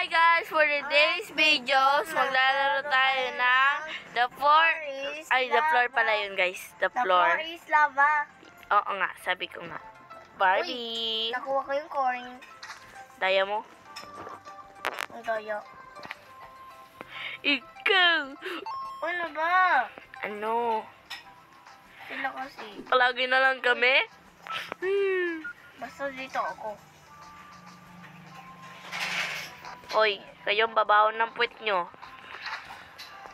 Hi guys! For today's videos, maglalaro tayo ng The Floor pala yun guys. The Floor. The floor is lava. Oo nga, sabi ko nga. Barbie! Uy, nakuha ko yung coin. Daya mo? Ang daya. Ikaw! Ano ba? Ano? Sila kasi. Palagi na lang kami? Basta dito ako. Hoy, kayong babaw ng puwet nyo.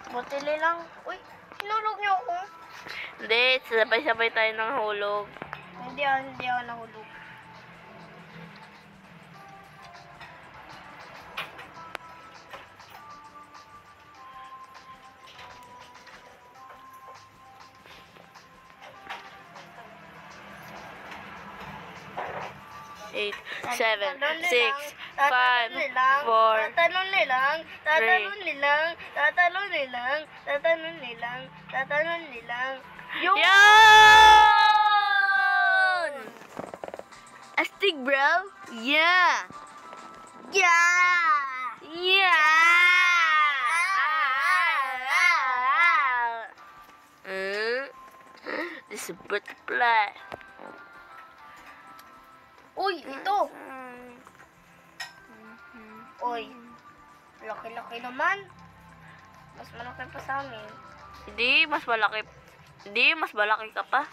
Butili lang. Uy, sinulog niyo ako. Hindi, sabay-sabay tayo ng hulog. Hindi ako nahulog. Eight, 7, 6, 5, 4, tatanong nilang. Yan! Astig, bro? Yeah! Yeah! This is a butterfly. Uy, ito! Uy, laki-laki naman. Mas malaki pa sa amin. Hindi, mas malaki ka pa.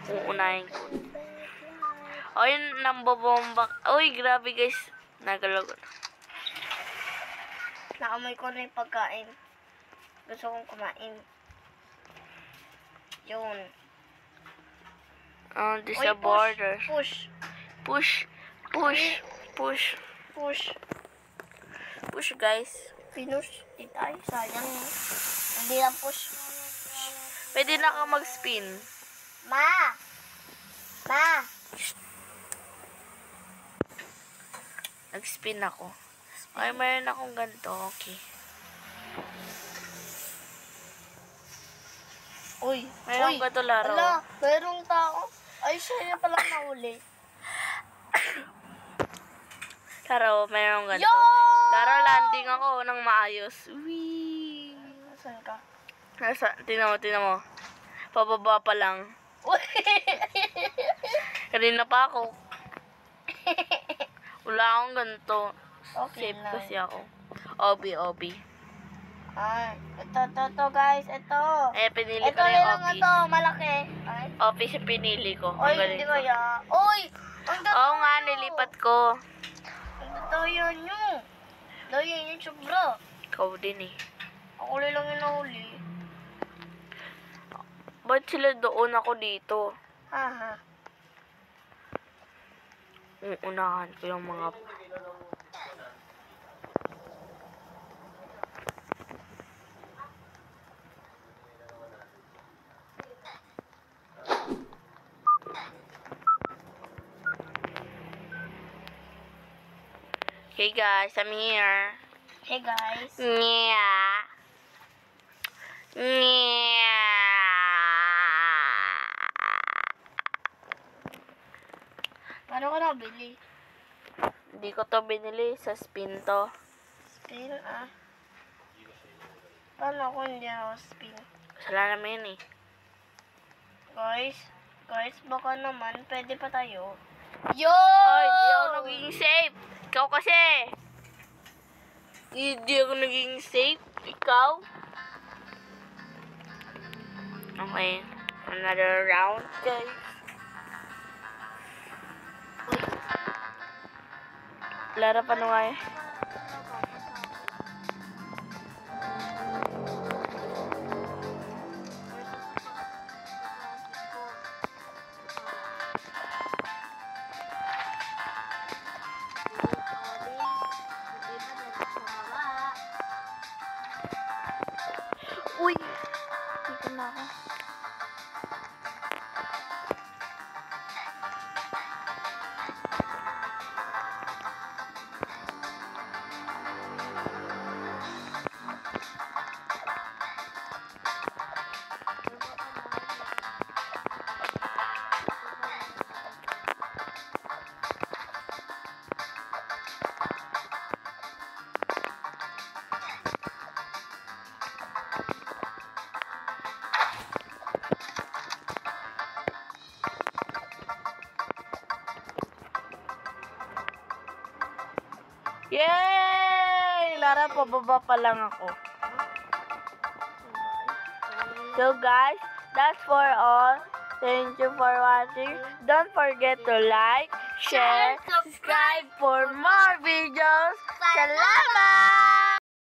Uunahin ko. O, yun, nambobomba. Uy, grabe guys. Nagalago na. Naamoy ko na yung pagkain. Gusto kong kumain. Yun. Oh, this is a border. Push. Push, guys. Pinush. Ay, sayang. Hindi lang push. Pwede na ka mag-spin. Ma! Nag-spin ako. Ay, mayroon akong ganito. Okay. Uy, Mayroon ka to laro. Ala, mayroong tao. Ay, siya na pala nahuli. Laro, mayroon ganito. Yo! Laro, landing ako ng maayos. Wee! Saan ka? Tingnan mo. Pababa pa lang. Uy! Kanina pa ako. Wala akong ganito. Okay Safe lang. kasi ako. Obi. Ay, ito guys, ito. Eh, pinili Ito ko na yung lang office. ito, malaki. Ay, Office yung pinili ko. oy, Ang galing hindi ko. kaya. Uy! Ang dami. Oo nga, nilipat ko. Ang dami nyo. Dami yung sobra. Ikaw din eh. Ako lang yung nahuli. Ba't sila doon ako dito? Haha. Uunahan ko yung mga... Hey guys, I'm here. Hey guys. Yeah. Paano ka nabili? Hindi ko to binili sa spin to. Spin Paano ako hindi ako spin? Kasalanan mo yun eh. Guys, baka naman pwede pa tayo. Yo! Ay, di ako nagiging safe. Ikaw kasi. Hindi ako nagiging safe. Ikaw. Okay. Another round, guys. Lara, paano nga eh? Uy! Dito na ako. Yay! Lara, pababa pa lang ako. So guys, that's for all. Thank you for watching. Don't forget to like, share, subscribe for more videos. Salamat!